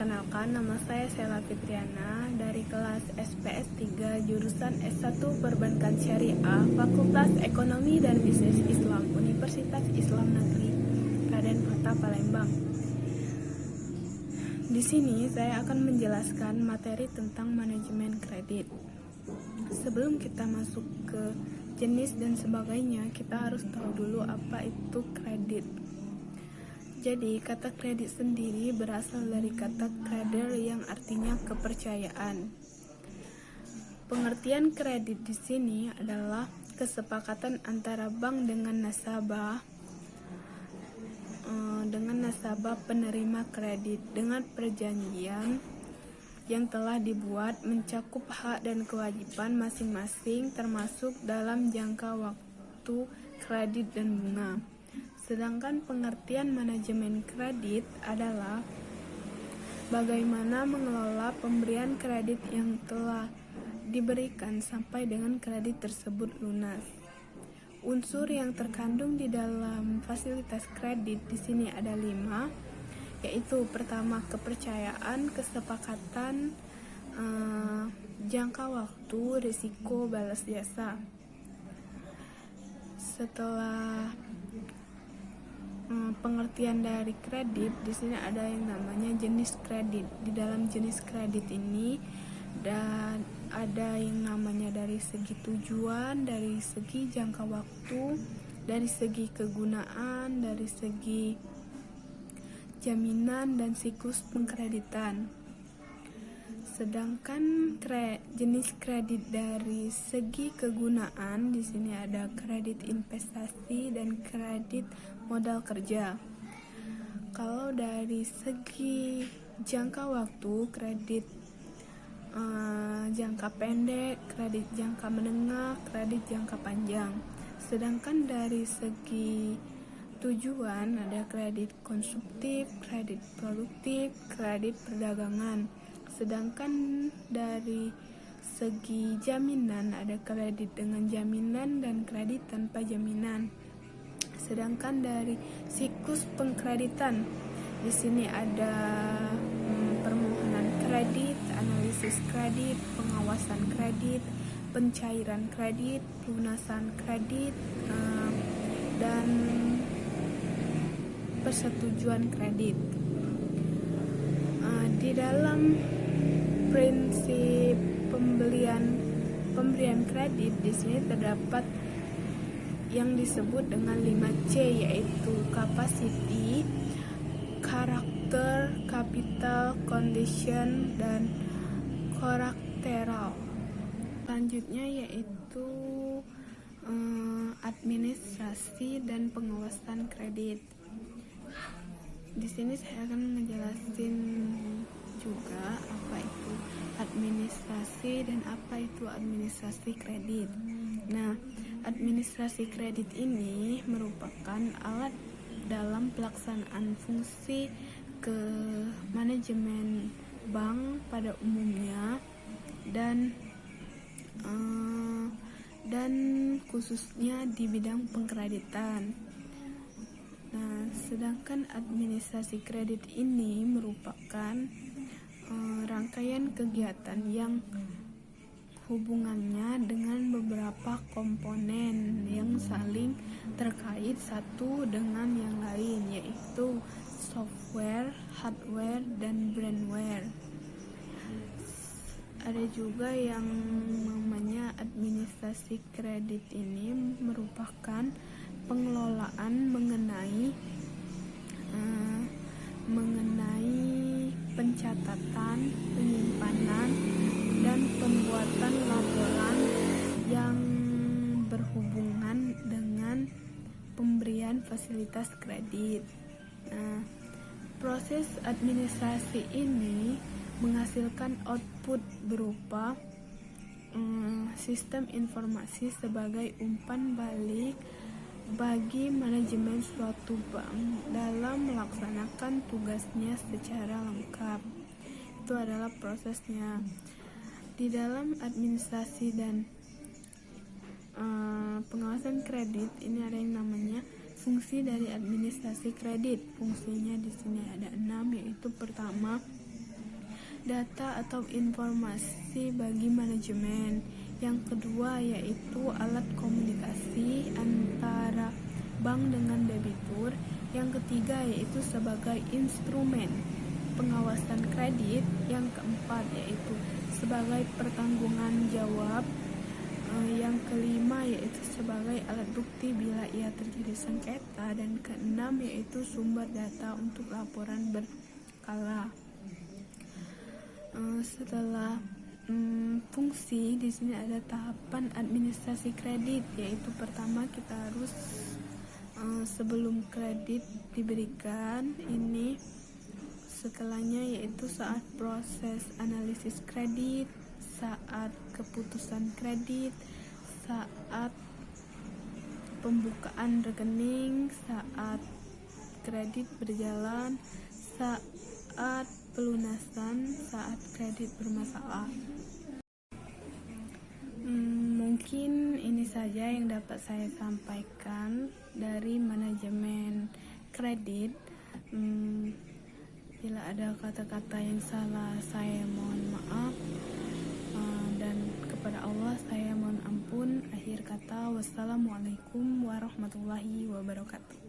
Perkenalkan, nama saya Sela Fitriana dari kelas SPS 3 jurusan S1 Perbankan Syariah, Fakultas Ekonomi dan Bisnis Islam, Universitas Islam Negeri Raden Kota Palembang. Di sini saya akan menjelaskan materi tentang manajemen kredit. Sebelum kita masuk ke jenis dan sebagainya, kita harus tahu dulu apa itu kredit. Jadi, kata kredit sendiri berasal dari kata creder yang artinya kepercayaan. Pengertian kredit di sini adalah kesepakatan antara bank dengan nasabah penerima kredit dengan perjanjian yang telah dibuat mencakup hak dan kewajiban masing-masing termasuk dalam jangka waktu kredit dan bunga. Sedangkan pengertian manajemen kredit adalah bagaimana mengelola pemberian kredit yang telah diberikan sampai dengan kredit tersebut lunas. Unsur yang terkandung di dalam fasilitas kredit di sini ada 5, yaitu pertama kepercayaan, kesepakatan, jangka waktu, risiko, balas jasa. Setelah pengertian dari kredit, di sini ada yang namanya jenis kredit. Di dalam jenis kredit ini dan ada yang namanya dari segi tujuan, dari segi jangka waktu, dari segi kegunaan, dari segi jaminan dan siklus pengkreditan. Sedangkan jenis kredit dari segi kegunaan di sini ada kredit investasi dan kredit modal kerja. Kalau dari segi jangka waktu, kredit jangka pendek, kredit jangka menengah, kredit jangka panjang. Sedangkan dari segi tujuan ada kredit konsumtif, kredit produktif, kredit perdagangan. Sedangkan dari segi jaminan ada kredit dengan jaminan dan kredit tanpa jaminan. Sedangkan dari siklus pengkreditan di sini ada permohonan kredit, analisis kredit, pengawasan kredit, pencairan kredit, pelunasan kredit, dan persetujuan kredit. Di dalam prinsip pemberian kredit di sini terdapat yang disebut dengan 5C, yaitu capacity, karakter, capital, condition, dan collateral. Selanjutnya yaitu administrasi dan pengawasan kredit. Di sini saya akan menjelaskan juga apa itu administrasi dan apa itu administrasi kredit. Nah, administrasi kredit ini merupakan alat dalam pelaksanaan fungsi ke manajemen bank pada umumnya dan khususnya di bidang pengkreditan. Nah, sedangkan administrasi kredit ini merupakan rangkaian kegiatan yang hubungannya dengan beberapa komponen yang saling terkait satu dengan yang lain, yaitu software, hardware, dan brandware. Ada juga yang namanya administrasi kredit ini merupakan pengelolaan mengenai pencatatan, penyimpanan, dan pembuatan laporan yang berhubungan dengan pemberian fasilitas kredit. Nah, proses administrasi ini menghasilkan output berupa sistem informasi sebagai umpan balik bagi manajemen suatu bank dalam melaksanakan tugasnya secara lengkap. Itu adalah prosesnya. Di dalam administrasi dan pengawasan kredit ini ada yang namanya fungsi dari administrasi kredit. Fungsinya di sini ada 6, yaitu pertama data atau informasi bagi manajemen. Yang kedua yaitu alat komunikasi antara bank dengan debitur. Yang ketiga yaitu sebagai instrumen pengawasan kredit. Yang keempat yaitu sebagai pertanggungan jawab. Yang kelima yaitu sebagai alat bukti bila ia terjadi sengketa, dan keenam yaitu sumber data untuk laporan berkala. Setelah fungsi, di sini ada tahapan administrasi kredit, yaitu pertama kita harus sebelum kredit diberikan ini, setelahnya yaitu saat proses analisis kredit, saat keputusan kredit, saat pembukaan rekening, saat kredit berjalan, saat pelunasan, saat kredit bermasalah. Mungkin ini saja yang dapat saya sampaikan dari manajemen kredit. Bila ada kata-kata yang salah, saya mohon maaf, dan kepada Allah saya mohon ampun. Akhir kata, wassalamualaikum warahmatullahi wabarakatuh.